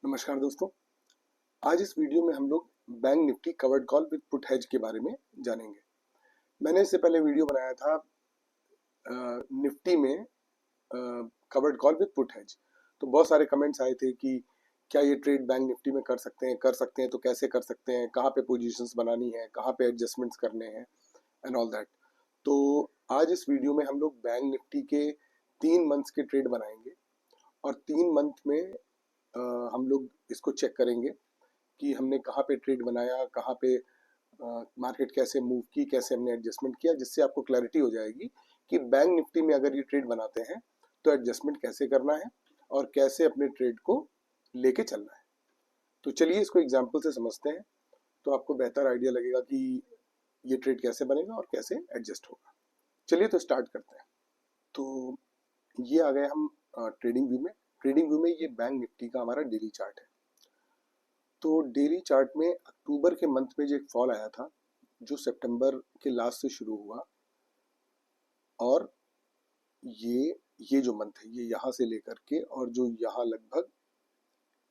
नमस्कार दोस्तों। आज इस वीडियो में हम लोग bank Nifty covered call with put hedge के बारे में जानेंगे। मैंने इससे पहले वीडियो बनाया था निफ्टी में covered call with put hedge. तो बहुत सारे कमेंट्स आए थे कि क्या ये ट्रेड बैंक निफ्टी में कर सकते हैं तो कैसे कर सकते हैं, कहाँ पे पोजीशंस बनानी है, कहाँ पे एडजस्टमेंट्स करने हैं एंड ऑल दैट। तो आज इस वीडियो में हम लोग बैंक निफ्टी के 3 मंथ्स के ट्रेड बनाएंगे और 3 मंथ में हम लोग इसको चेक करेंगे कि हमने कहाँ पे ट्रेड बनाया, कहाँ पे मार्केट कैसे मूव की, कैसे हमने एडजस्टमेंट किया, जिससे आपको क्लैरिटी हो जाएगी कि बैंक निफ्टी में अगर ये ट्रेड बनाते हैं तो एडजस्टमेंट कैसे करना है और कैसे अपने ट्रेड को लेके चलना है। तो चलिए इसको एग्जाम्पल से समझते हैं, तो आपको बेहतर आइडिया लगेगा कि ये ट्रेड कैसे बनेगा और कैसे एडजस्ट होगा। चलिए तो स्टार्ट करते हैं। तो ये आ गए हम ट्रेडिंग व्यू में। ट्रेडिंग व्यू में ये बैंक निफ्टी का हमारा डेली चार्ट है। तो डेली चार्ट में अक्टूबर के मंथ में जो एक फॉल आया था, जो सितंबर के लास्ट से शुरू हुआ और ये जो मंथ है ये यहाँ से लेकर के और जो यहाँ लगभग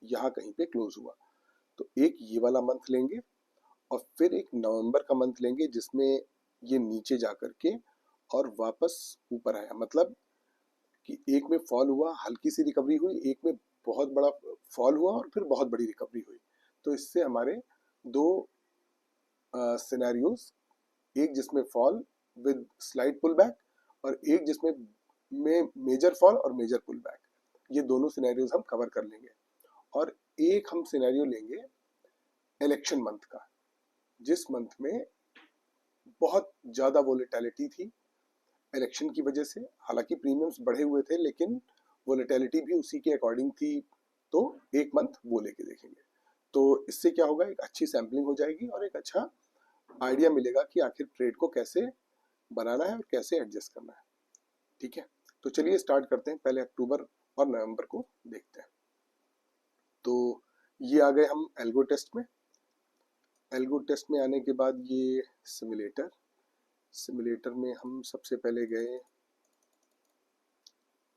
यहाँ कहीं पे क्लोज हुआ। तो एक ये वाला मंथ लेंगे और फिर एक नवंबर का मंथ लेंगे जिसमें ये नीचे जा करके और वापस ऊपर आया। मतलब कि एक में फॉल हुआ, हल्की सी रिकवरी हुई, एक में बहुत बड़ा फॉल हुआ और फिर बहुत बड़ी रिकवरी हुई। तो इससे हमारे दो सिनेरियोज, एक जिसमें fall with slide pull back और एक जिसमें मेजर फॉल और मेजर पुल बैक, ये दोनों सिनेरियोज हम कवर कर लेंगे। और एक हम सिनेरियो लेंगे इलेक्शन मंथ का, जिस मंथ में बहुत ज़्यादा वोलेटिलिटी थी इलेक्शन की वजह से। हालांकि प्रीमियम्स बढ़े हुए थे लेकिन वोलेटिलिटी भी उसी के अकॉर्डिंग थी। तो एक मंथ वो लेके देखेंगे। तो इससे क्या होगा, एक अच्छी सैम्पलिंग हो जाएगी और एक अच्छा आइडिया मिलेगा कि आखिर ट्रेड को कैसे बनाना है और कैसे एडजस्ट करना है। ठीक है, तो चलिए स्टार्ट करते हैं। पहले अक्टूबर और नवंबर को देखते हैं। तो ये आ गए हम एल्गो टेस्ट में। एल्गो टेस्ट में आने के बाद ये सिमुलेटर में हम सबसे पहले गए।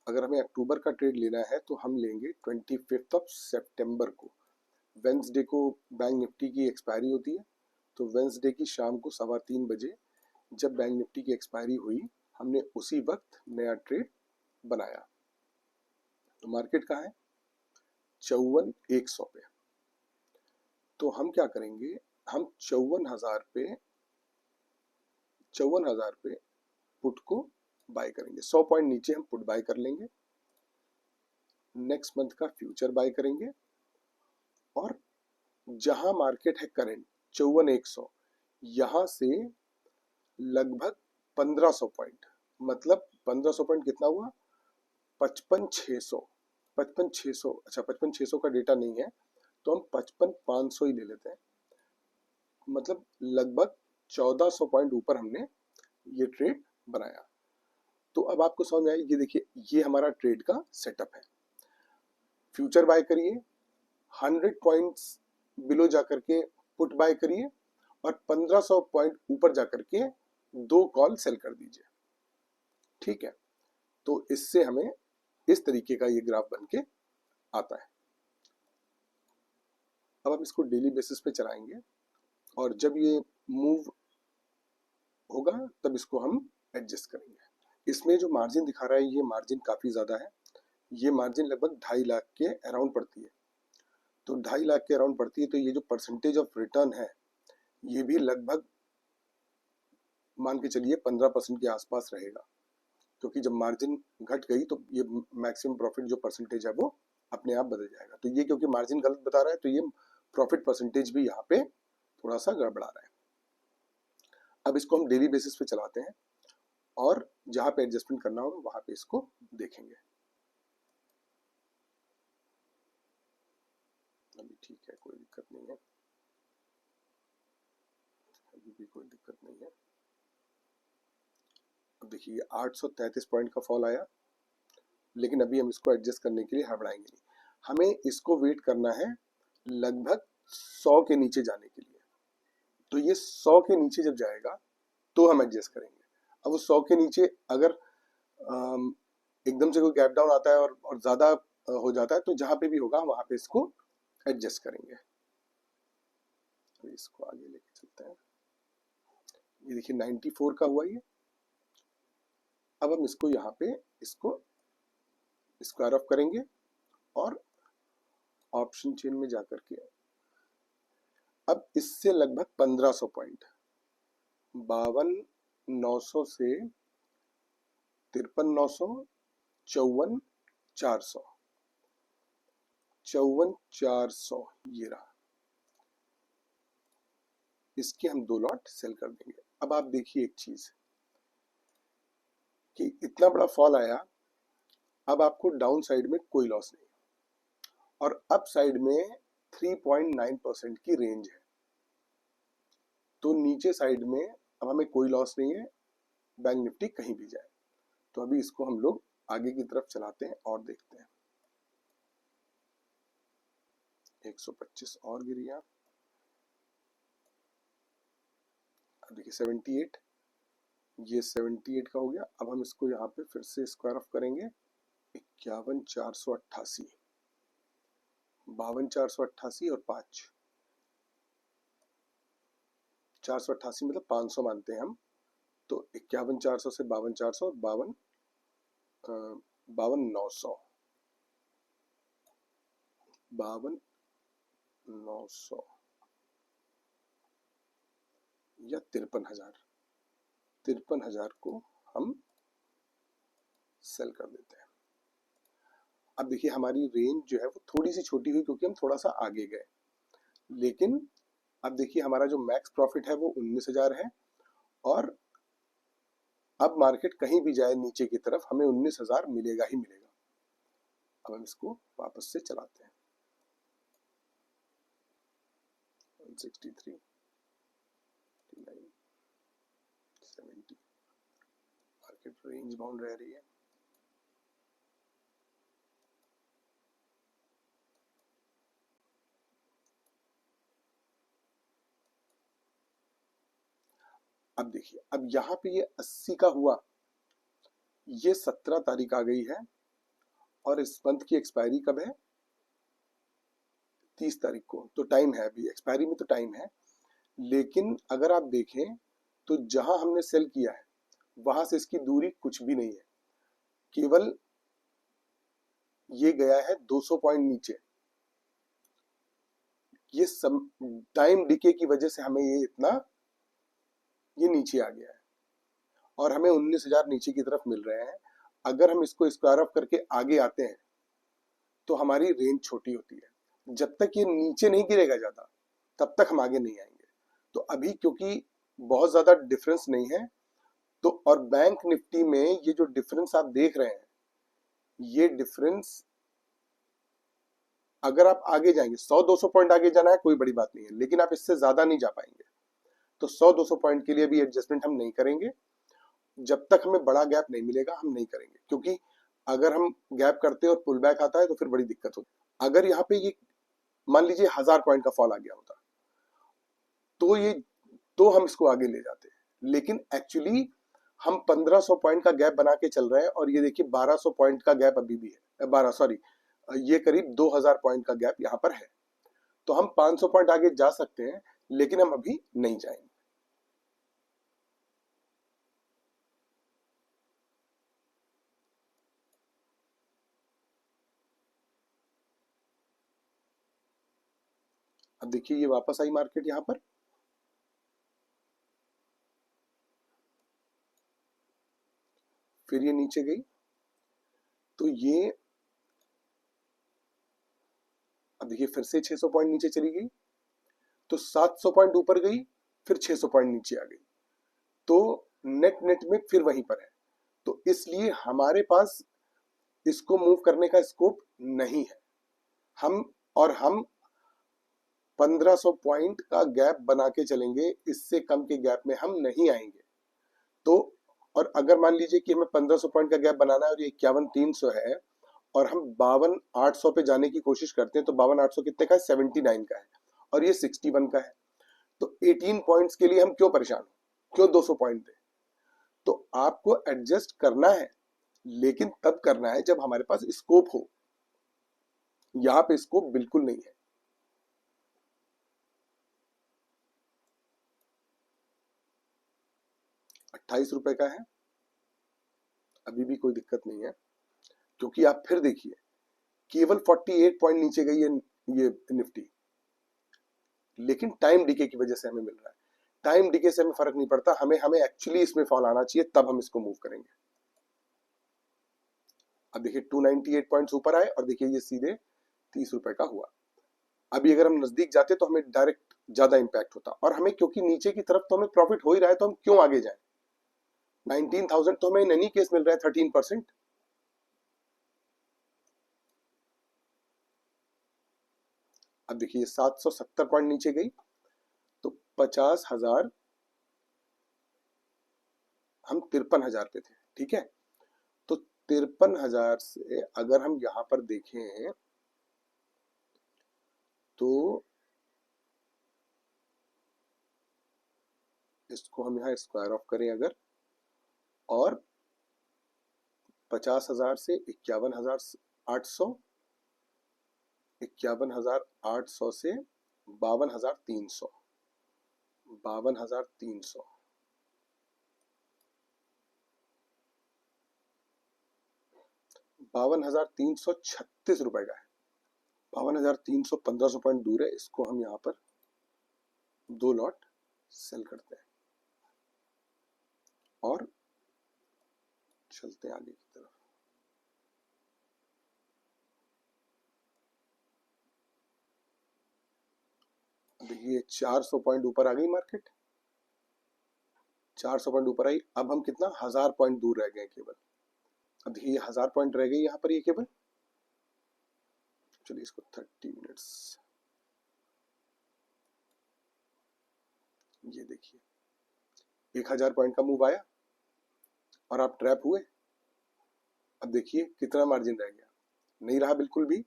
अगर हमें अक्टूबर का ट्रेड लेना है तो हम लेंगे 25 ऑफ सितंबर को। वेंसडे को बैंक निफ्टी की एक्सपायरी होती है। तो वेंसडे की शाम को 3:15 बजे जब बैंक निफ्टी की एक्सपायरी हुई, हमने उसी वक्त नया ट्रेड बनाया। तो मार्केट कहाँ है, 54,100 पे। तो हम क्या करेंगे, हम 54,000 पे पुट को बाय करेंगे। 100 पॉइंट नीचे हम पुट बाय कर लेंगे। नेक्स्ट मंथ का फ्यूचर बाय करेंगे और जहां मार्केट है करंट 54,100, यहां से लगभग 1500 पॉइंट, मतलब 1500 पॉइंट कितना हुआ, 55,600। 55,600, अच्छा 55,600 का डेटा नहीं है तो हम 55,500 ही ले लेते हैं। मतलब लगभग 1400 पॉइंट ऊपर हमने ये ट्रेड बनाया। तो अब आपको समझ में आया, ये देखिए ये हमारा ट्रेड का सेटअप है। फ्यूचर बाय करिए, 100 पॉइंट्स बिलो जाकर के पुट बाय करिए और 1500 पॉइंट ऊपर जाकर के 2 कॉल सेल कर दीजिए। ठीक है, तो इससे हमें इस तरीके का ये ग्राफ बन के आता है। अब हम इसको डेली बेसिस पे चलाएंगे और जब ये मूव होगा तब इसको हम एडजस्ट करेंगे। इसमें जो मार्जिन दिखा रहा है ये मार्जिन काफ़ी ज़्यादा है। ये मार्जिन लगभग 2.5 लाख के अराउंड पड़ती है। तो 2.5 लाख के अराउंड पड़ती है, तो ये जो परसेंटेज ऑफ रिटर्न है ये भी लगभग मान के चलिए 15% के आसपास रहेगा। क्योंकि जब मार्जिन घट गई तो ये मैक्सिमम प्रॉफिट जो परसेंटेज है वो अपने आप बदल जाएगा। तो ये क्योंकि मार्जिन गलत बता रहा है तो ये प्रॉफिट परसेंटेज भी यहाँ पे थोड़ा सा गड़बड़ा रहा है। अब इसको हम डेली बेसिस पे चलाते हैं और जहाँ पे एडजस्टमेंट करना होगा वहाँ पे इसको देखेंगे। अभी ठीक है, कोई दिक्कत नहीं है, अभी भी कोई दिक्कत नहीं है। अब देखिए 833 पॉइंट का फॉल आया, लेकिन अभी हम इसको एडजस्ट करने के लिए हड़बड़ाएंगे नहीं। हमें इसको वेट करना है लगभग 100 के नीचे जाने के लिए। तो ये 100 के नीचे जब जाएगा तो हम एडजस्ट करेंगे। अब वो 100 के नीचे अगर एकदम से कोई गैप डाउन आता है और ज़्यादा हो जाता है तो जहाँ पे भी होगा वहाँ पे इसको एडजस्ट करेंगे। इसको आगे लेके चलते हैं। ये देखिए 94 का हुआ ये। अब हम इसको यहाँ पे इसको स्क्वायर ऑफ करेंगे और ऑप्शन चेन में जाकर के अब इससे लगभग 1500 पॉइंट, 52,900 से 53,900, 54,400, 54,400 ये रहा। इसके हम 2 लॉट सेल कर देंगे। अब आप देखिए एक चीज कि इतना बड़ा फॉल आया, अब आपको डाउन साइड में कोई लॉस नहीं और अप साइड में 3.9% की रेंज है, तो नीचे साइड में अब हमें कोई लॉस नहीं है, बैंक निफ्टी कहीं भी जाए। तो अभी इसको हम लोग आगे की तरफ चलाते हैं और देखते हैं। 125 और गिरी यहाँ। अब देखिए 78, ये 78 का हो गया। अब हम इसको यहाँ पे फिर से स्क्वायर ऑफ करेंगे। 51,488, 52,488 और 5, 488 मतलब 500 मानते हैं हम, तो 51,400 से 52,400 और 52,900, 52,900 या 53,000, 53,000 को हम सेल कर देते हैं। अब देखिए हमारी रेंज जो है वो थोड़ी सी छोटी हुई क्योंकि हम थोड़ा सा आगे गए, लेकिन अब देखिए हमारा जो मैक्स प्रॉफिट है वो 19,000 है और अब मार्केट कहीं भी जाए नीचे की तरफ हमें 19,000 मिलेगा ही मिलेगा। अब हम इसको वापस से चलाते हैं। 163, 59, 70, मार्केट रेंज बाउंड रह रही है। अब देखिए अब यहाँ पे ये 80 का हुआ, ये 17 तारीख आ गई है और इस मंथ की एक्सपायरी कब है? 30 तारीख को। तो टाइम है, अभी एक्सपायरी में तो टाइम है, लेकिन अगर आप देखें तो जहां हमने सेल किया है वहां से इसकी दूरी कुछ भी नहीं है, केवल ये गया है 200 पॉइंट नीचे। ये टाइम डिके की वजह से हमें ये नीचे आ गया है और हमें 19,000 नीचे की तरफ मिल रहे हैं। अगर हम इसको स्क्वायर ऑफ करके आगे आते हैं तो हमारी रेंज छोटी होती है। जब तक ये नीचे नहीं गिरेगा ज्यादा तब तक हम आगे नहीं आएंगे। तो अभी क्योंकि बहुत ज्यादा डिफरेंस नहीं है, तो और बैंक निफ्टी में ये जो डिफरेंस आप देख रहे हैं, ये डिफरेंस अगर आप आगे जाएंगे 100-200 पॉइंट आगे जाना है कोई बड़ी बात नहीं है, लेकिन आप इससे ज्यादा नहीं जा पाएंगे। तो 100-200 पॉइंट के लिए भी एडजस्टमेंट हम नहीं करेंगे। जब तक हमें बड़ा गैप नहीं मिलेगा हम नहीं करेंगे, क्योंकि अगर हम गैप करते और पुल बैक आता है तो फिर बड़ी दिक्कत होती। अगर यहाँ पे ये मान लीजिए 1000 पॉइंट का फॉल आ गया होता तो हम इसको आगे ले जाते, लेकिन एक्चुअली हम 1500 पॉइंट का गैप बना के चल रहे हैं और ये देखिए 1200 पॉइंट का गैप अभी भी है, 12 सॉरी ये करीब 2000 पॉइंट का गैप यहाँ पर है। तो हम 500 पॉइंट आगे जा सकते हैं, लेकिन हम अभी नहीं जाएंगे। अब देखिए ये वापस आई मार्केट यहाँ पर, फिर ये नीचे गई, तो ये अब देखिए फिर से 600 पॉइंट नीचे चली गई, तो 700 पॉइंट ऊपर गई, फिर 600 पॉइंट नीचे आ गई, तो नेट नेट में फिर वहीं पर है। तो इसलिए हमारे पास इसको मूव करने का स्कोप नहीं है। हम 1500 पॉइंट का गैप बना के चलेंगे, इससे कम के गैप में हम नहीं आएंगे। तो और अगर मान लीजिए कि हमें 1500 पॉइंट का गैप बनाना है और ये 51,300 है और हम 52,800 पे जाने की कोशिश करते हैं, तो 52,800 कितने का है? 79 का है और ये 61 का है। तो 18 पॉइंट्स के लिए हम क्यों परेशान हो, क्यों 200 पॉइंट दे? तो आपको एडजस्ट करना है, लेकिन तब करना है जब हमारे पास स्कोप हो। यहाँ पे स्कोप बिल्कुल नहीं है। ₹28 का है, अभी भी कोई दिक्कत नहीं है, क्योंकि आप फिर देखिए केवल 48 पॉइंट नीचे गई है ये निफ्टी, लेकिन टाइम डिके की वजह से हमें मिल रहा है। टाइम डिके से हमें फर्क नहीं पड़ता, हमें एक्चुअली इसमें फॉल आना चाहिए, तब हम इसको मूव करेंगे। अब देखिए 298 पॉइंट्स ऊपर आए और देखिए ये सीधे ₹30 का हुआ। अभी अगर हम नजदीक जाते तो हमें डायरेक्ट ज्यादा इंपैक्ट होता, और हमें क्योंकि नीचे की तरफ तो हमें प्रॉफिट हो ही रहा है, तो हम क्यों आगे जाएं। 19,000 तो हमें इन एनी केस मिल रहा है 13%। अब देखिए 770 पॉइंट नीचे गई तो 50,000, हम 53,000 पे थे, ठीक है। तो 53,000 से अगर हम यहां पर देखें तो इसको हम यहां स्क्वायर ऑफ करें अगर, और 50,000 से 51,800, 51,800 से 52,300, 52,300, 52,336 का है। 52,300 1500 पॉइंट दूर है, इसको हम यहाँ पर 2 लॉट सेल करते हैं और चलते हैं आगे की तरफ। देखिए 400 पॉइंट ऊपर आ गई मार्केट, 400 पॉइंट ऊपर आई। अब हम कितना 1000 पॉइंट दूर रह गए केवल। अब देखिए 1000 पॉइंट रह गई यहाँ पर, ये केवल, चलिए इसको 30 मिनट्स, ये देखिए 1000 पॉइंट का मूव आया और आप ट्रैप हुए। अब देखिए कितना मार्जिन रह गया, नहीं रहा बिल्कुल भी,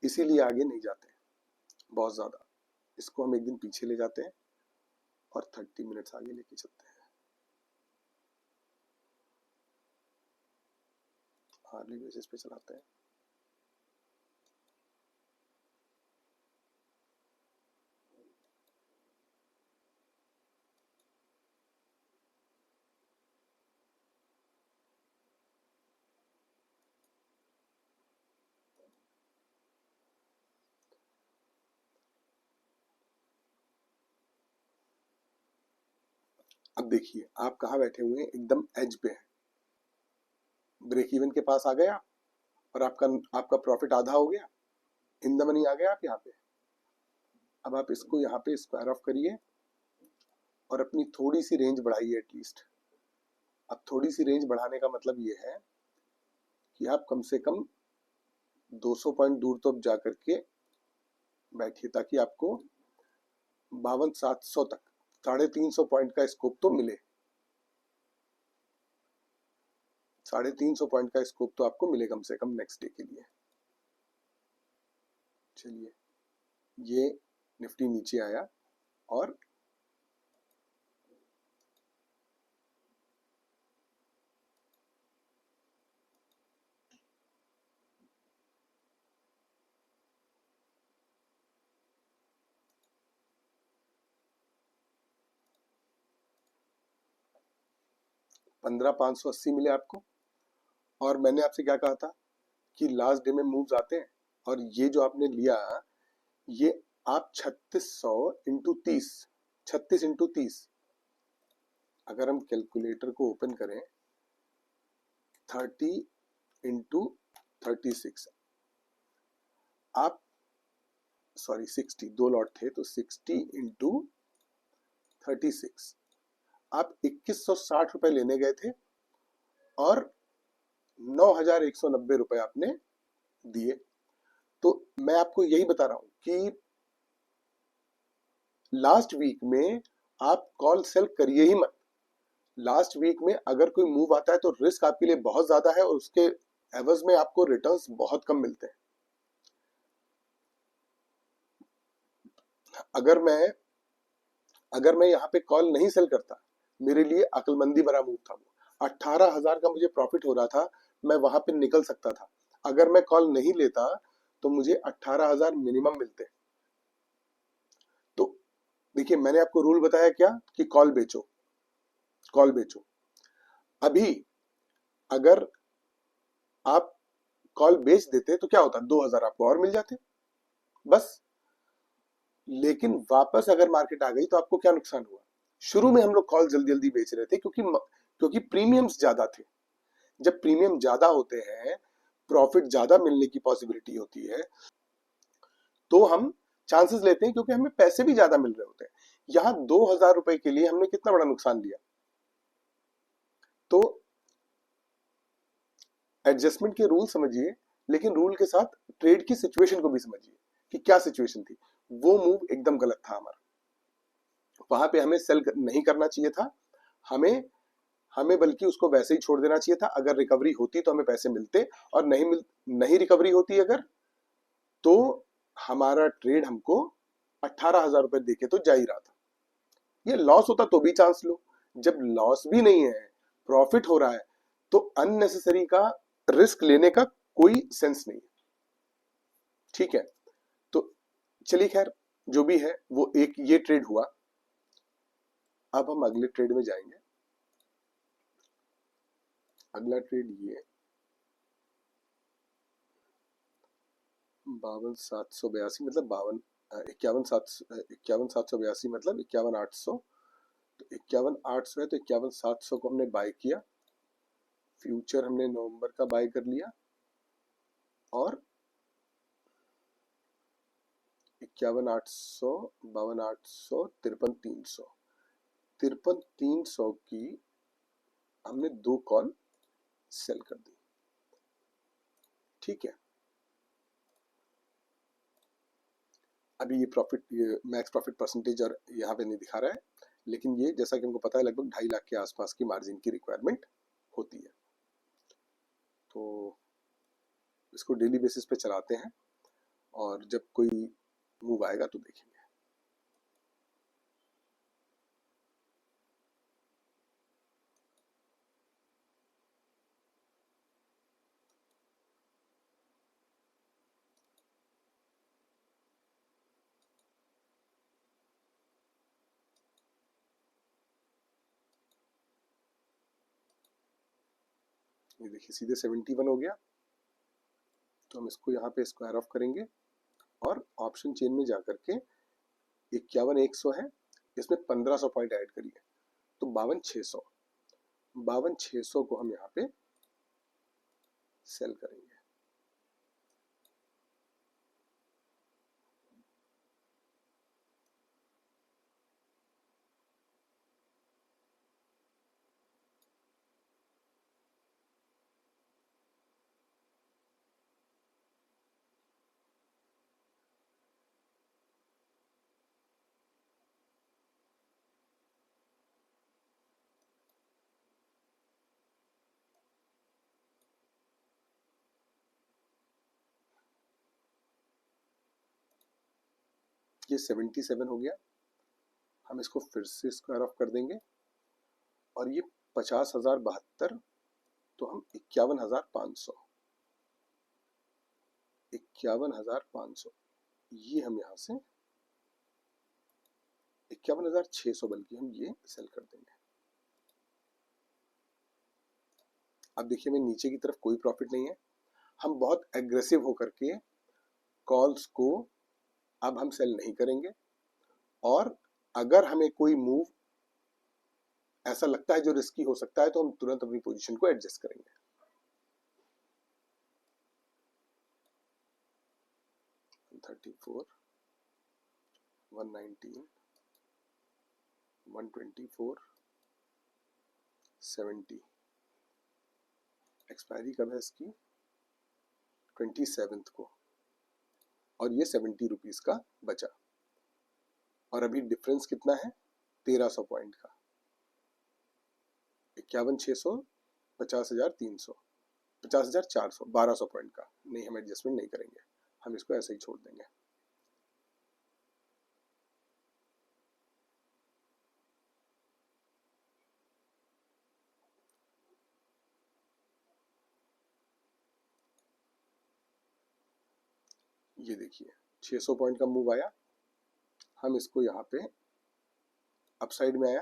इसीलिए आगे नहीं जाते बहुत ज्यादा। इसको हम एक दिन पीछे ले जाते हैं और 30 मिनट्स आगे लेके चलते हैं। हार्ली बेसिस पे चलाते हैं। अब देखिए आप कहाँ बैठे हुए हैं, एकदम एज पे है, ब्रेक इवन के पास आ गए आप, और आपका प्रॉफिट आधा हो गया, इन द मनी आ गया आप यहाँ पे। अब आप इसको यहाँ पे स्क्वायर ऑफ करिए और अपनी थोड़ी सी रेंज बढ़ाइए एटलीस्ट। अब थोड़ी सी रेंज बढ़ाने का मतलब ये है कि आप कम से कम 200 पॉइंट दूर तो जा करके बैठिए, ताकि आपको 52,700 तक 350 पॉइंट का स्कोप तो मिले। 350 पॉइंट का स्कोप तो आपको मिले कम से कम नेक्स्ट डे के लिए। चलिए ये निफ्टी नीचे आया और $15,580 मिले आपको। और मैंने आपसे क्या कहा था कि लास्ट डे में मूव्स आते हैं, और ये जो आपने लिया, ये आप 3600 इंटू 30, 36 इंटू 30, अगर हम कैलकुलेटर को ओपन करें 30 इंटू 36, आप सॉरी 60, 2 लॉट थे तो 60 इंटू 36, आप 2160 रुपए लेने गए थे और 9,190 रुपए आपने दिए। तो मैं आपको यही बता रहा हूं कि लास्ट वीक में आप कॉल सेल करिए ही मत। लास्ट वीक में अगर कोई मूव आता है तो रिस्क आपके लिए बहुत ज्यादा है और उसके एवज में आपको रिटर्न्स बहुत कम मिलते हैं। अगर मैं यहाँ पे कॉल नहीं सेल करता, मेरे लिए अक्लमंदी भरा मूव था वो। 18,000 का मुझे प्रॉफिट हो रहा था, मैं वहां पे निकल सकता था। अगर मैं कॉल नहीं लेता तो मुझे 18,000 मिनिमम मिलते। तो देखिए मैंने आपको रूल बताया क्या कि कॉल बेचो, कॉल बेचो। अभी अगर आप कॉल बेच देते तो क्या होता, 2,000 आपको और मिल जाते बस। लेकिन वापस अगर मार्केट आ गई तो आपको क्या नुकसान हुआ? शुरू में हम लोग कॉल जल्दी जल्दी बेच रहे थे क्योंकि प्रीमियम्स ज्यादा थे। जब प्रीमियम ज्यादा होते हैं, प्रॉफिट ज्यादा मिलने की पॉसिबिलिटी होती है, तो हम चांसेस लेते हैं क्योंकि हमें पैसे भी ज्यादा मिल रहे होते हैं। यहां 2,000 रुपए के लिए हमने कितना बड़ा नुकसान लिया। तो एडजस्टमेंट के रूल समझिए, लेकिन रूल के साथ ट्रेड की सिचुएशन को भी समझिए कि क्या सिचुएशन थी। वो मूव एकदम गलत था हमारा, वहां पे हमें सेल नहीं करना चाहिए था। हमें हमें बल्कि उसको वैसे ही छोड़ देना चाहिए था। अगर रिकवरी होती तो हमें पैसे मिलते, और नहीं रिकवरी होती अगर, तो हमारा ट्रेड हमको 18,000 रुपए देके तो जा ही रहा था। ये लॉस होता तो भी चांस लो, जब लॉस भी नहीं है, प्रॉफिट हो रहा है, तो अननेसेसरी का रिस्क लेने का कोई सेंस नहीं है। ठीक है, तो चलिए खैर, जो भी है वो एक ये ट्रेड हुआ। अब हम अगले ट्रेड में जाएंगे। अगला ट्रेड ये 52,782 मतलब 51,782 मतलब 51,800। तो 51,800 है तो 51,700 को हमने बाय किया। फ्यूचर हमने नवंबर का बाय कर लिया, और 51,800, 52,800, 53,300, 53,300 की हमने 2 कॉल सेल कर दी। ठीक है, अभी ये मैक्स प्रॉफिट परसेंटेज और यहाँ पे नहीं दिखा रहा है, लेकिन ये जैसा कि हमको पता है लगभग 2.5 लाख के आसपास की मार्जिन की रिक्वायरमेंट होती है। तो इसको डेली बेसिस पे चलाते हैं, और जब कोई मूव आएगा तो देखेंगे। ये देखिए सीधे 71 हो गया, तो हम इसको यहाँ पे स्क्वायर ऑफ करेंगे, और ऑप्शन चेन में जाकर के 51,100 है, इसमें 1,500 पॉइंट ऐड करिए, तो 52,600, 52,600 को हम यहाँ पे सेल करेंगे। ये 77 हो गया, हम इसको फिर से स्क्वायर ऑफ कर देंगे, और ये 50,072, तो हम 51,500, 51,500 ये हम यहाँ से 51,600 बल्कि हम ये सेल कर देंगे। अब देखिए मैं नीचे की तरफ कोई प्रॉफिट नहीं है, हम बहुत एग्रेसिव होकर के कॉल्स को अब हम सेल नहीं करेंगे, और अगर हमें कोई मूव ऐसा लगता है जो रिस्की हो सकता है तो हम तुरंत अपनी पोजीशन को एडजस्ट करेंगे। थर्टी फोर, 119, 124, 70, एक्सपायरी कब है इसकी? 27 को, और ये 70 रुपीज का बचा, और अभी डिफरेंस कितना है? 1,300 पॉइंट का। 51,600, 50,300, 50,400, 1,200 पॉइंट का। नहीं, हम एडजस्टमेंट नहीं करेंगे, हम इसको ऐसे ही छोड़ देंगे। ये देखिए 600 पॉइंट का मूव आया, हम इसको यहाँ पे अपसाइड में आया,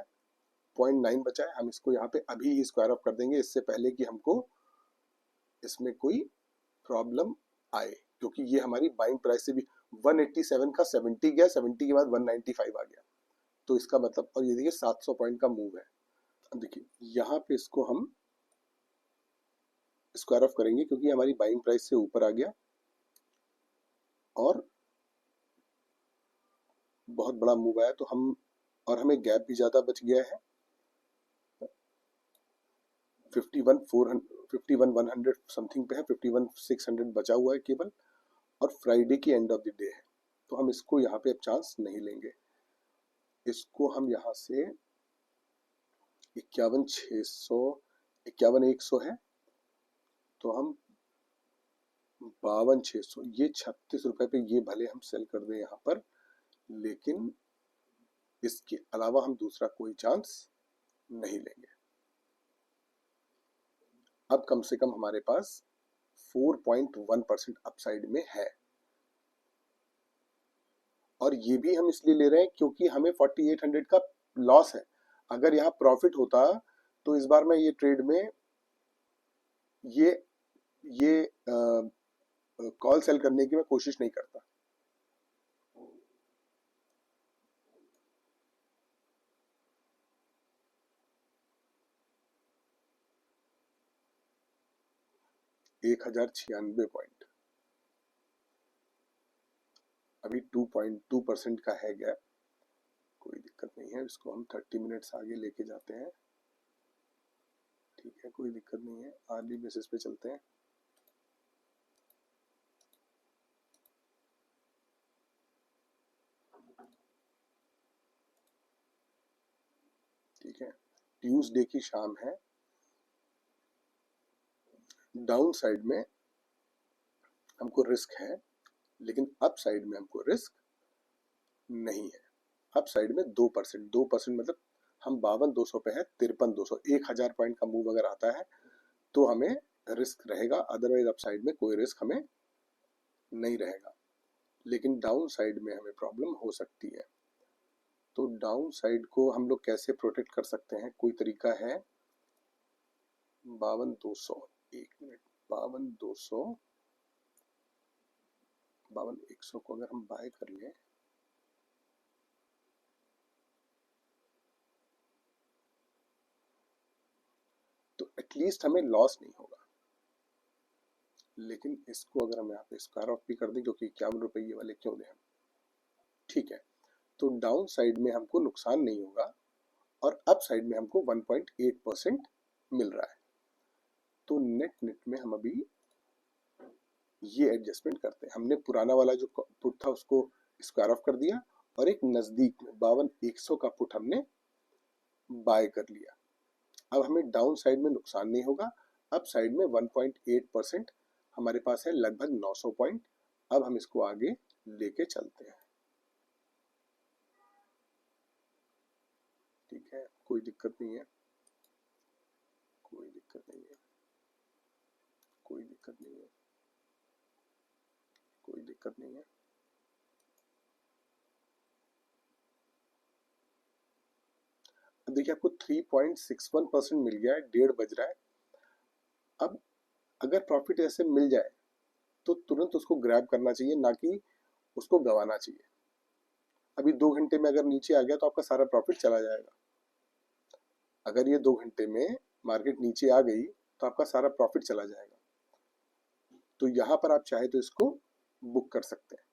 0.9 बचा है, हम इसको यहाँ पे अभी स्क्वायर ऑफ कर देंगे, इससे पहले कि हमको इसमें कोई प्रॉब्लम आए, क्योंकि ये हमारी बाइंग प्राइस से भी 187 का 70 गया, 70 के बाद 195 आ गया, तो इसका मतलब, और ये देखिए 700 पॉइंट का मूव है। अब देखिए यहाँ पे इसको हम स्क्वायर ऑफ करेंगे क्योंकि हमारी बाइंग प्राइस से ऊपर आ गया और बहुत बड़ा मूव आया, तो हम, और हमें गैप भी ज्यादा बच गया है, 51,100 समथिंग पे है, 51,600 बचा हुआ है केवल, और फ्राइडे की एंड ऑफ द डे है, तो हम इसको यहाँ पे अब चांस नहीं लेंगे। इसको हम यहाँ से 51,600, 51,100 है, तो हम 52,600, ये 36 रुपए पे ये भले हम सेल कर दें यहाँ पर, लेकिन इसके अलावा हम दूसरा कोई चांस नहीं लेंगे। अब कम से कम हमारे पास 4.1% अपसाइड में है, और ये भी हम इसलिए ले रहे हैं क्योंकि हमें 4800 का लॉस है। अगर यहाँ प्रॉफिट होता तो इस बार मैं ये ट्रेड में ये कॉल सेल करने की मैं कोशिश नहीं करता। एक 1096 पॉइंट, अभी 2.2% का है गैप, कोई दिक्कत नहीं है, इसको हम 30 मिनट्स आगे लेके जाते हैं, ठीक है, कोई दिक्कत नहीं है, आर्ली बेसिस पे चलते हैं। ठीक है, ट्यूसडे की शाम है, डाउन साइड में हमको रिस्क है, लेकिन अप साइड में हमको रिस्क नहीं है। अप साइड में 2% मतलब हम 52,200 पे है, 53,200, 1,000 पॉइंट का मूव अगर आता है तो हमें रिस्क रहेगा, अदरवाइज अप साइड में कोई रिस्क हमें नहीं रहेगा, लेकिन डाउन साइड में हमें प्रॉब्लम हो सकती है। तो डाउन साइड को हम लोग कैसे प्रोटेक्ट कर सकते हैं, कोई तरीका है? 52,200, एक मिनट, 52,200, 52,100 को अगर हम बाय कर लें, तो एटलीस्ट हमें लॉस नहीं होगा। लेकिन इसको अगर हम यहाँ पे स्क्वायर ऑफ भी कर दें, क्योंकि 51 रुपए ये वाले क्यों दें हम, ठीक है, तो डाउन साइड में हमको नुकसान नहीं होगा और अप साइड में हमको 1.8% मिल रहा है। तो नेट नेट में हम अभी ये एडजस्टमेंट करते हैं, हमने पुराना वाला जो पुट था उसको स्क्वायर ऑफ कर दिया और एक नजदीक में 52,100 का पुट हमने बाय कर लिया। अब हमें डाउन साइड में नुकसान नहीं होगा, अप साइड में 1.8% हमारे पास है, लगभग 900 पॉइंट। अब हम इसको आगे लेके चलते हैं, ठीक है, कोई दिक्कत नहीं है, कोई दिक्कत नहीं है, कोई दिक्कत नहीं है, कोई दिक्कत नहीं है। अब देखिए आपको 3.61% मिल गया है, 1:30 बज रहा है। अब अगर प्रॉफिट ऐसे मिल जाए तो तुरंत उसको ग्रैब करना चाहिए, ना कि उसको गंवाना चाहिए। अभी 2 घंटे में अगर नीचे आ गया तो आपका सारा प्रॉफिट चला जाएगा। अगर ये 2 घंटे में मार्केट नीचे आ गई तो आपका सारा प्रॉफिट चला जाएगा। तो यहाँ पर आप चाहे तो इसको बुक कर सकते हैं,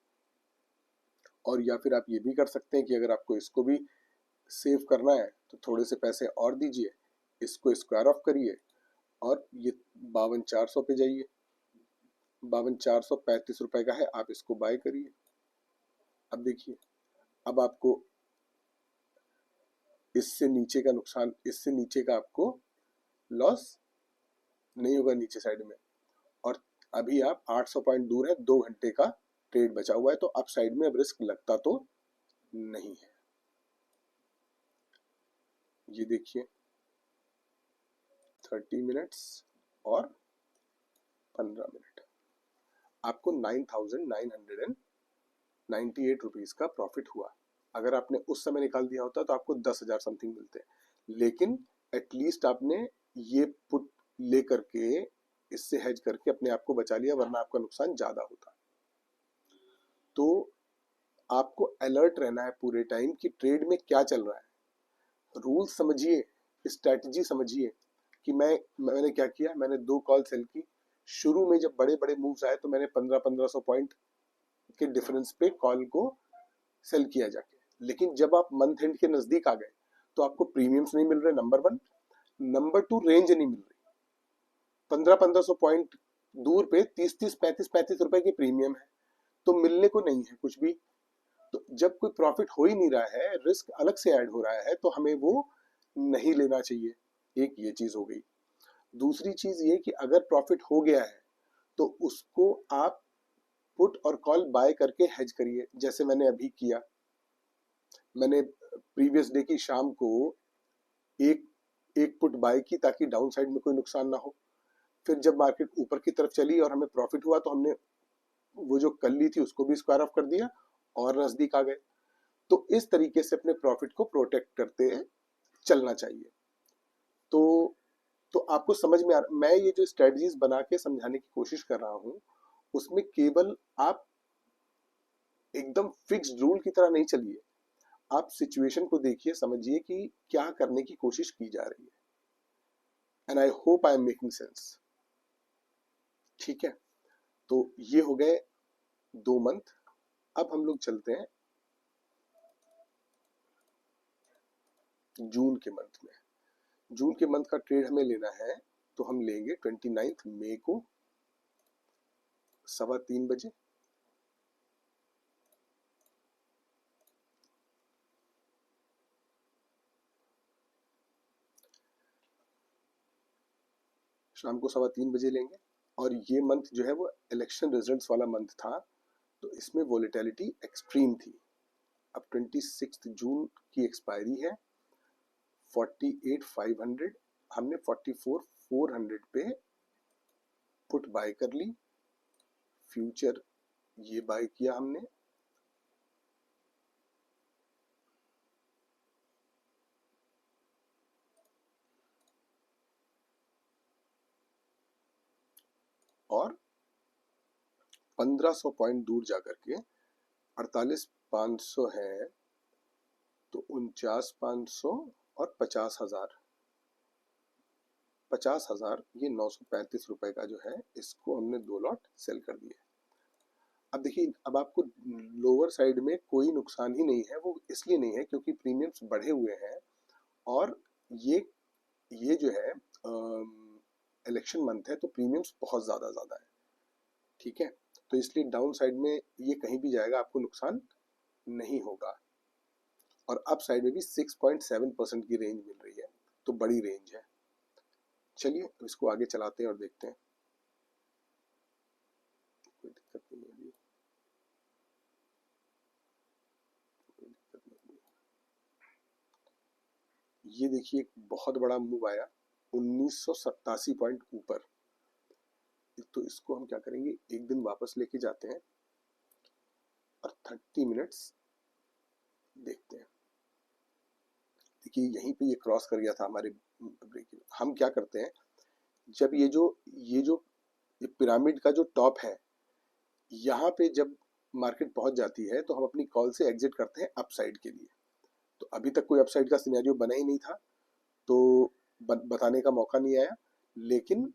और या फिर आप ये भी कर सकते हैं कि अगर आपको इसको भी सेव करना है तो थोड़े से पैसे और दीजिए, इसको स्क्वायर ऑफ करिए और ये 52,400 पे जाइए, 52,435 रुपए का है, आप इसको बाय करिए। अब देखिए, अब आपको इससे नीचे का नुकसान, इससे नीचे का आपको लॉस नहीं होगा नीचे साइड में, और अभी आप 800 पॉइंट दूर है, 2 घंटे का ट्रेड बचा हुआ है, तो अप साइड में अब रिस्क लगता तो नहीं है। ये देखिए 30 मिनट्स और 15 मिनट, आपको 9,998 रुपीज का प्रॉफिट हुआ। अगर आपने उस समय निकाल दिया होता तो आपको 10,000 समथिंग मिलते, लेकिन एटलीस्ट आपने ये पुट ले करके, इससे हेज करके अपने आप को बचा लिया, वरना आपका नुकसान ज्यादा होता। तो आपको अलर्ट रहना है पूरे टाइम कि ट्रेड में क्या चल रहा है, रूल समझिए, स्ट्रैटेजी समझिए कि मैंने क्या किया। मैंने 2 कॉल सेल की। शुरू में जब बड़े बड़े मूव्स आए तो मैंने 1500 पॉइंट के डिफरेंस पे कॉल को सेल किया जाके। लेकिन जब आप मंथ एंड के नजदीक आ गए तो आपको प्रीमियम्स नहीं मिल रहे, नंबर 1। नंबर 2, रेंज नहीं मिल रही। 1500 पॉइंट दूर पे 30 35 रुपए की प्रीमियम है, तो मिलने को नहीं है कुछ भी। तो जब कोई प्रॉफिट हो ही नहीं रहा है, रिस्क अलग से ऐड हो रहा है, तो हमें वो नहीं लेना चाहिए। एक ये चीज हो गई। दूसरी चीज ये कि अगर प्रॉफिट हो गया है तो उसको आप पुट और कॉल बाय करके हेज करिए, जैसे मैंने अभी किया। मैंने प्रीवियस डे की शाम को एक एक पुट बाय की ताकि डाउन साइड में कोई नुकसान ना हो। फिर जब मार्केट ऊपर की तरफ चली और हमें प्रॉफिट हुआ तो हमने वो जो कल ली थी उसको भी स्क्वायर ऑफ कर दिया और नजदीक आ गए। तो इस तरीके से अपने प्रॉफिट को प्रोटेक्ट करते चलना चाहिए। तो तो आपको समझ में मैं ये जो स्ट्रेटजीज बना के समझाने की कोशिश कर रहा हूँ, उसमें केवल आप एकदम फिक्स्ड रूल की तरह नहीं चलिए। आप सिचुएशन को देखिए, समझिए कि क्या करने की कोशिश की जा रही है। And I hope I am making sense. ठीक है, तो ये हो गए 2 मंथ। अब हम लोग चलते हैं जून के मंथ में। जून के मंथ का ट्रेड हमें लेना है, तो हम लेंगे 29 मई को 3:15 बजे। शाम को 3:15 बजे लेंगे। और ये मंथ जो है वो इलेक्शन रिजल्ट्स वाला मंथ था, तो इसमें वोलेटिलिटी एक्सट्रीम थी। अब 26 जून की एक्सपायरी है। 48,500 हमने 44,400 पे पुट बाय कर ली। फ्यूचर ये बाय किया हमने। और 1500 पॉइंट दूर जाकर के 48,500 है, तो 49,500 और 50,000, 50,000 ये 935 रुपए का जो है, इसको हमने 2 लॉट सेल कर दिए। अब देखिए, अब आपको लोअर साइड में कोई नुकसान ही नहीं है। वो इसलिए नहीं है क्योंकि प्रीमियम्स बढ़े हुए हैं और ये जो है इलेक्शन मंथ है, तो प्रीमियम्स बहुत ज्यादा है। ठीक है, तो इसलिए डाउन साइड में ये कहीं भी जाएगा आपको नुकसान नहीं होगा। और अप साइड में भी 6.7% की रेंज मिल रही है, तो बड़ी रेंज है। चलिए अब इसको आगे चलाते हैं और देखते हैं। कोई दिक्कत नहीं है अभी, कोई दिक्कत नहीं है। ये देखिए, एक बहुत बड़ा मूव आया 1987 पॉइंट ऊपर। तो इसको हम क्या करेंगे, एक दिन वापस लेके जाते हैं और 30 मिनट्स देखते हैं। देखिए यहीं पे ये क्रॉस कर गया था हमारे ब्रेक। हम क्या करते हैं, जब ये पिरामिड का जो टॉप है, यहाँ पे जब मार्केट पहुंच जाती है तो हम अपनी कॉल से एग्जिट करते हैं अपसाइड के लिए। तो अभी तक कोई अपसाइड का सिनेरियो बना ही नहीं था, तो बताने का मौका नहीं आया। लेकिन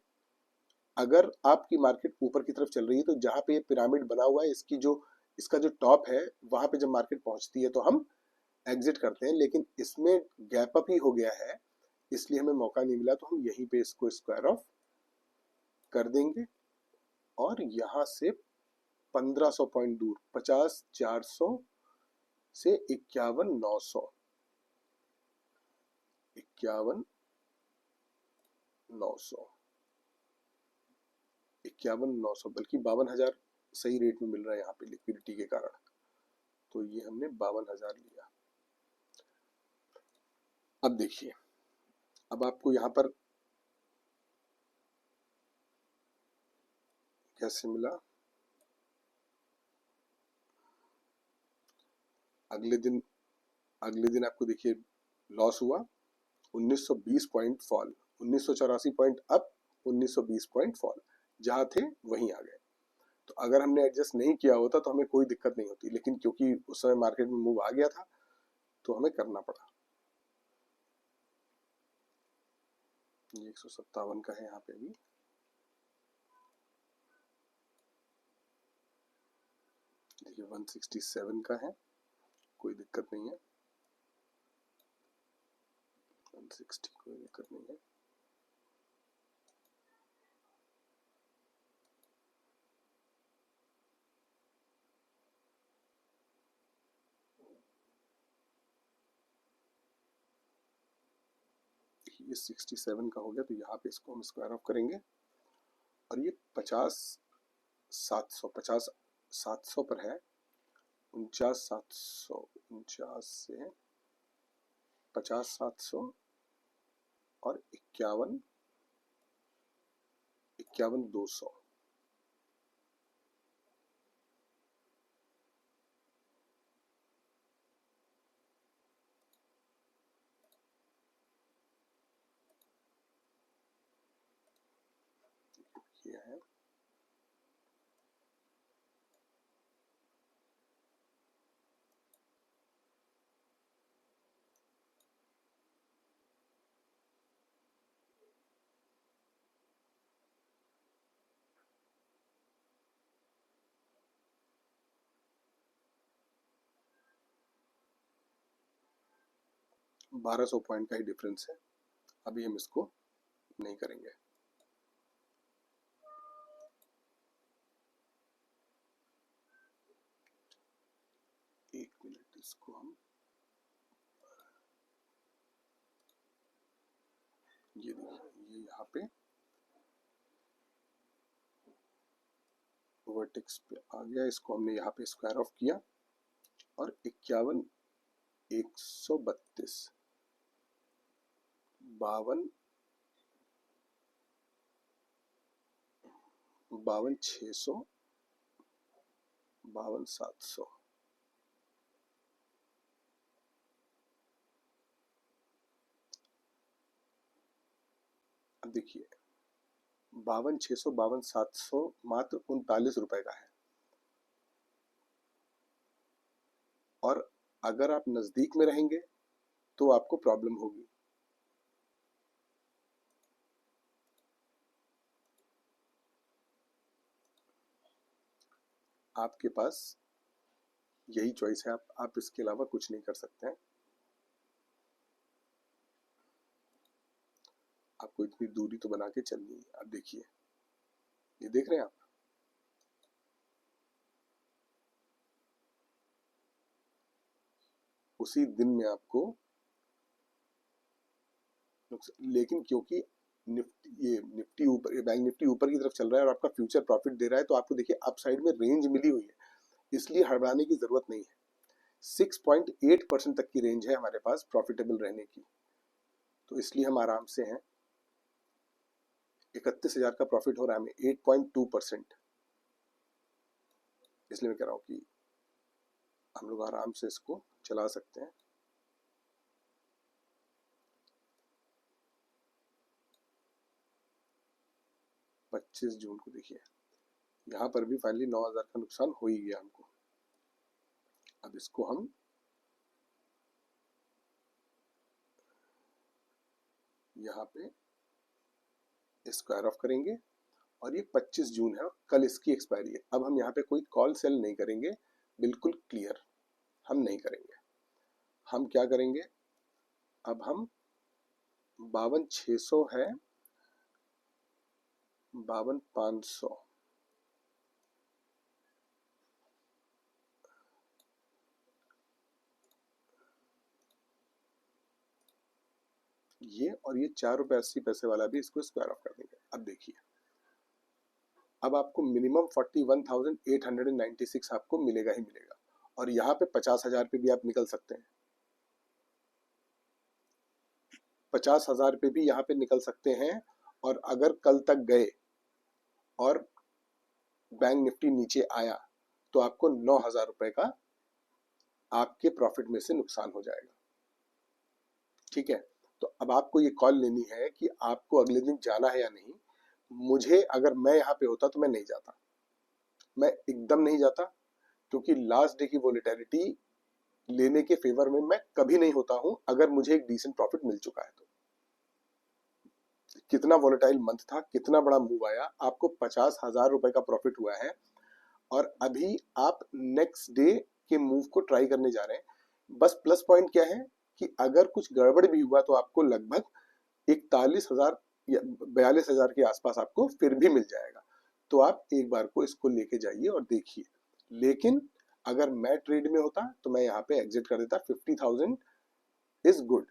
अगर आपकी मार्केट ऊपर की तरफ चल रही है, तो जहाँ पे ये पिरामिड बना हुआ है, इसका जो टॉप है, वहां पे जब मार्केट पहुंचती है तो हम एग्जिट करते हैं। लेकिन इसमें गैप अप ही हो गया है, इसलिए हमें मौका नहीं मिला, तो हम यहीं पे इसको स्क्वायर ऑफ कर देंगे। और यहाँ से 1500 पॉइंट दूर 50,400 से 51,900, 51,900, 51,900 बल्कि 52,000 सही रेट में मिल रहा है यहाँ पे लिक्विडिटी के कारण। तो ये हमने 52,000 लिया। अब देखिए, अब आपको यहाँ पर कैसे मिला। अगले दिन आपको देखिए लॉस हुआ 1920 point fall, 1984 point up, 1920 point fall, जहां थे वहीं आ गए। तो अगर हमने एडजस्ट नहीं किया होता तो हमें कोई दिक्कत नहीं होती, लेकिन क्योंकि उस समय मार्केट में मूव आ गया था तो हमें करना पड़ा। ये 157 का है यहाँ पे भी, देखिए 167 का है, कोई दिक्कत नहीं है, 160 कोई दिक्कत नहीं है। ये 67 का हो गया, तो यहाँ पे इसको हम स्क्वायर ऑफ करेंगे और ये 50 700 पर है, 49 700, 49 से 50 700 और 51 200। ये है 1200 पॉइंट का ही डिफरेंस है, अभी हम इसको नहीं करेंगे। एक मिनट, इसको हम ये देखिए, ये यहाँ पे वर्टेक्स पे आ गया, इसको हमने यहाँ पे स्क्वायर ऑफ किया और 51 132 52 600 52 700। अब देखिए 52 600 52 700 मात्र 39 रुपए का है, और अगर आप नजदीक में रहेंगे तो आपको प्रॉब्लम होगी। आपके पास यही चॉइस है, आप इसके अलावा कुछ नहीं कर सकते हैं। आपको इतनी दूरी तो बना के चलनी है। अब देखिए, ये देख रहे हैं आप, उसी दिन में आपको, लेकिन क्योंकि निफ्टी ऊपर, बैंक निफ्टी ऊपर की तरफ चल रहा है और आपका फ्यूचर प्रॉफिट दे रहा है, तो आपको देखिए अप साइड में रेंज मिली हुई है, इसलिए हड़बड़ाने की जरूरत नहीं है। 6.8% तक की रेंज है हमारे पास प्रॉफिटेबल रहने की, तो इसलिए हम आराम से हैं। 31,000 का प्रॉफिट हो रहा है हमें 8.2%, इसलिए मैं कह रहा हूँ कि हम लोग आराम से इसको चला सकते हैं। पच्चीस जून को देखिए, यहाँ पर भी फाइनली 9,000 का नुकसान हो ही गया हमको। अब इसको हम यहाँ पे स्क्वायर ऑफ करेंगे और ये 25 जून है और कल इसकी एक्सपायरी है। अब हम यहाँ पे कोई कॉल सेल नहीं करेंगे, बिल्कुल क्लियर हम नहीं करेंगे। हम क्या करेंगे, अब हम 52,600 है, 52,500, ये और ये 4 रुपये 80 पैसे वाला भी इसको स्क्वायर ऑफ कर देंगे। अब देखिए, अब आपको मिनिमम 41,896 आपको मिलेगा ही मिलेगा, और यहाँ पे 50,000 पे भी आप निकल सकते हैं, 50,000 पे भी यहाँ पे निकल सकते हैं। और अगर कल तक गए और बैंक निफ्टी नीचे आया तो आपको 9,000 रुपए का आपके प्रॉफिट में से नुकसान हो जाएगा। ठीक है, तो अब आपको ये कॉल लेनी है कि आपको अगले दिन जाना है या नहीं। मुझे अगर मैं यहाँ पे होता तो मैं नहीं जाता, मैं एकदम नहीं जाता, क्योंकि लास्ट डे की वोलेटिलिटी लेने के फेवर में मैं कभी नहीं होता हूं अगर मुझे एक डिसेंट प्रॉफिट मिल चुका है तो। कितना वोलेटाइल मंथ था, कितना बड़ा मूव आया, आपको 50,000 रुपए का प्रॉफिट हुआ है, और अभी आप नेक्स्ट डे के मूव को ट्राई करने जा रहे हैं। बस प्लस पॉइंट क्या है कि अगर कुछ गड़बड़ भी हुआ तो आपको लगभग 41,000 या 42,000 के आसपास आपको फिर भी मिल जाएगा। तो आप एक बार को इसको लेके जाइए और देखिए। लेकिन अगर मैं ट्रेड में होता तो मैं यहाँ पे एग्जिट कर देता। 50,000 इज गुड,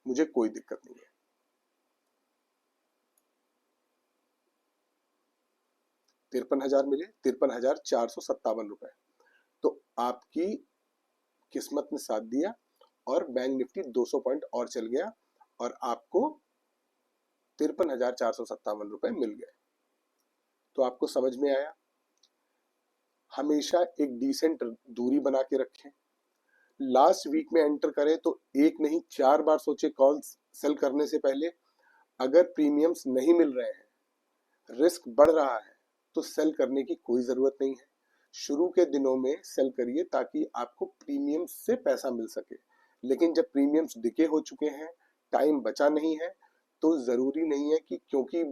मुझे कोई दिक्कत नहीं है। 53,000 मिले, 53,457 रुपए। तो आपकी किस्मत ने साथ दिया और बैंक निफ्टी 200 पॉइंट और चल गया और आपको 53,457 रुपए मिल गए। तो आपको समझ में आया। हमेशा एक डिसेंट दूरी बना के रखें। लास्ट वीक में एंटर करें तो एक नहीं 4 बार सोचे कॉल सेल करने से पहले। अगर प्रीमियम्स नहीं मिल रहे हैं, रिस्क बढ़ रहा है, तो सेल करने की कोई जरूरत नहीं है। शुरू के दिनों में सेल करिए ताकि आपको प्रीमियम्स से पैसा मिल सके। लेकिन जब प्रीमियम्स डिके हो चुके हैं, टाइम बचा नहीं है, तो जरूरी नहीं है कि क्योंकि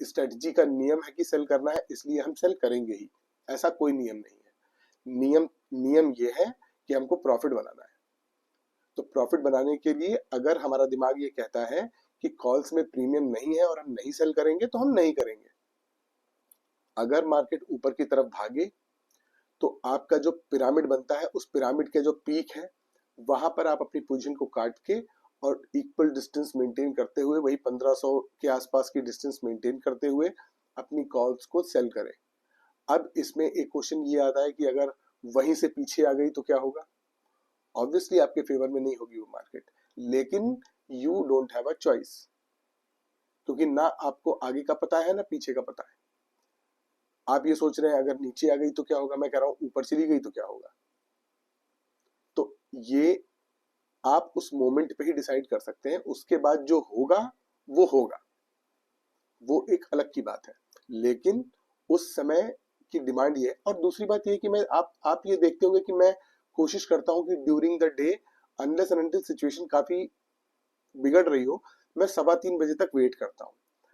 स्ट्रेटजी का नियम है कि सेल करना है इसलिए हम सेल करेंगे ही। ऐसा कोई नियम नहीं है। नियम ये है कि हमको प्रॉफिट बनाना है। तो प्रॉफिट बनाने के लिए अगर हमारा दिमाग ये कहता है कि कॉल्स में प्रीमियम नहीं है और हम नहीं सेल करेंगे, तो हम नहीं करेंगे। अगर मार्केट ऊपर की तरफ भागे तो आपका जो पिरामिड बनता है, उस पिरामिड के जो पीक है वहां पर आप अपनी पोजीशन को काट के और इक्वल डिस्टेंस मेंटेन करते हुए, वही 1500 के आसपास की डिस्टेंस मेंटेन करते हुए अपनी कॉल्स को सेल करें। अब इसमें एक क्वेश्चन ये आता है कि अगर वहीं से पीछे आ गई तो क्या होगा। ऑब्वियसली आपके फेवर में नहीं होगी वो मार्केट, लेकिन you don't have a choice, क्योंकि ना आपको आगे का पता है ना पीछे का पता है। आप ये सोच रहे हैं अगर नीचे आ गई तो क्या होगा, मैं कह रहा हूं ऊपर चली गई तो क्या होगा। तो ये आप उस मोमेंट पे ही डिसाइड कर सकते हैं। उसके बाद जो होगा वो होगा, वो एक अलग की बात है। लेकिन उस समय की डिमांड ये है। और दूसरी बात ये कि मैं आप ये देखते होंगे कि मैं कोशिश करता हूं कि during the day, unless and until situation काफी बिगड़ रही हो, मैं 3:15 बजे तक वेट करता हूँ।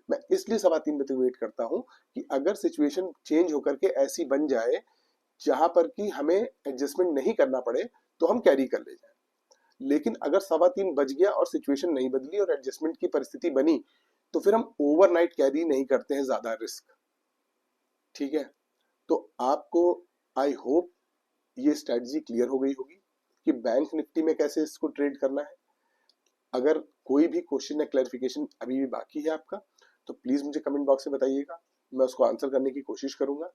मैं इसलिए 3:15 बजे तक वेट करता हूँ कि अगर सिचुएशन चेंज होकर के ऐसी बन जाए जहां पर कि हमें एडजस्टमेंट नहीं करना पड़े, तो हम कैरी कर ले जाए। लेकिन अगर 3:15 बज गया और सिचुएशन नहीं बदली और एडजस्टमेंट की परिस्थिति बनी, तो फिर हम ओवरनाइट कैरी नहीं करते हैं ज्यादा रिस्क। ठीक है। तो आपको, आई होप, ये स्ट्रेटजी क्लियर हो गई होगी कि बैंक निफ्टी में कैसे इसको ट्रेड करना है। अगर कोई भी क्वेश्चन या क्लैरिफिकेशन अभी भी बाकी है आपका, तो प्लीज मुझे कमेंट बॉक्स में बताइएगा, मैं उसको आंसर करने की कोशिश करूंगा।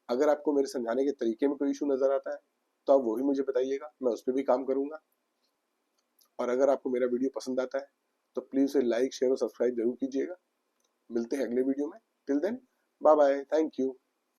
अगर आपको मेरे समझाने के तरीके में कोई इशू नजर आता है तो आप वो भी मुझे बताइएगा, मैं उस पर भी काम करूंगा। और अगर आपको मेरा वीडियो पसंद आता है तो प्लीज उसे लाइक, शेयर और सब्सक्राइब जरूर कीजिएगा। मिलते हैं अगले वीडियो में। Till then, bye bye, thank you.